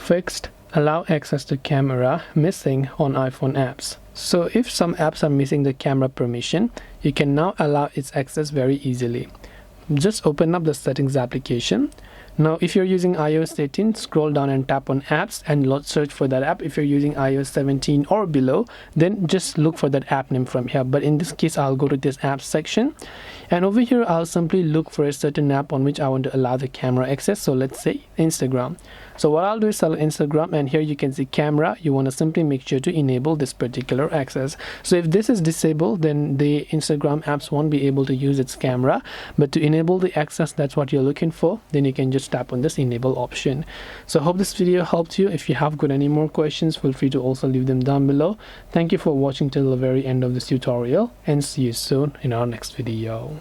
Fixed, allow access to camera, missing on iPhone apps. So if some apps are missing the camera permission, you can now allow its access very easily. Just open up the settings application. Now if you're using iOS 18, scroll down and tap on apps and search for that app. If you're using iOS 17 or below, then just look for that app name from here. But in this case, I'll go to this apps section, and over here I'll simply look for a certain app on which I want to allow the camera access. So let's say Instagram. So what I'll do is select Instagram, and here you can see camera. You want to simply make sure to enable this particular access. So if this is disabled, then the Instagram apps won't be able to use its camera. But to enable the access, that's what you're looking for, then you can just tap on this enable option. So I hope this video helped you. If you have got any more questions, feel free to also leave them down below. Thank you for watching till the very end of this tutorial, and see you soon in our next video.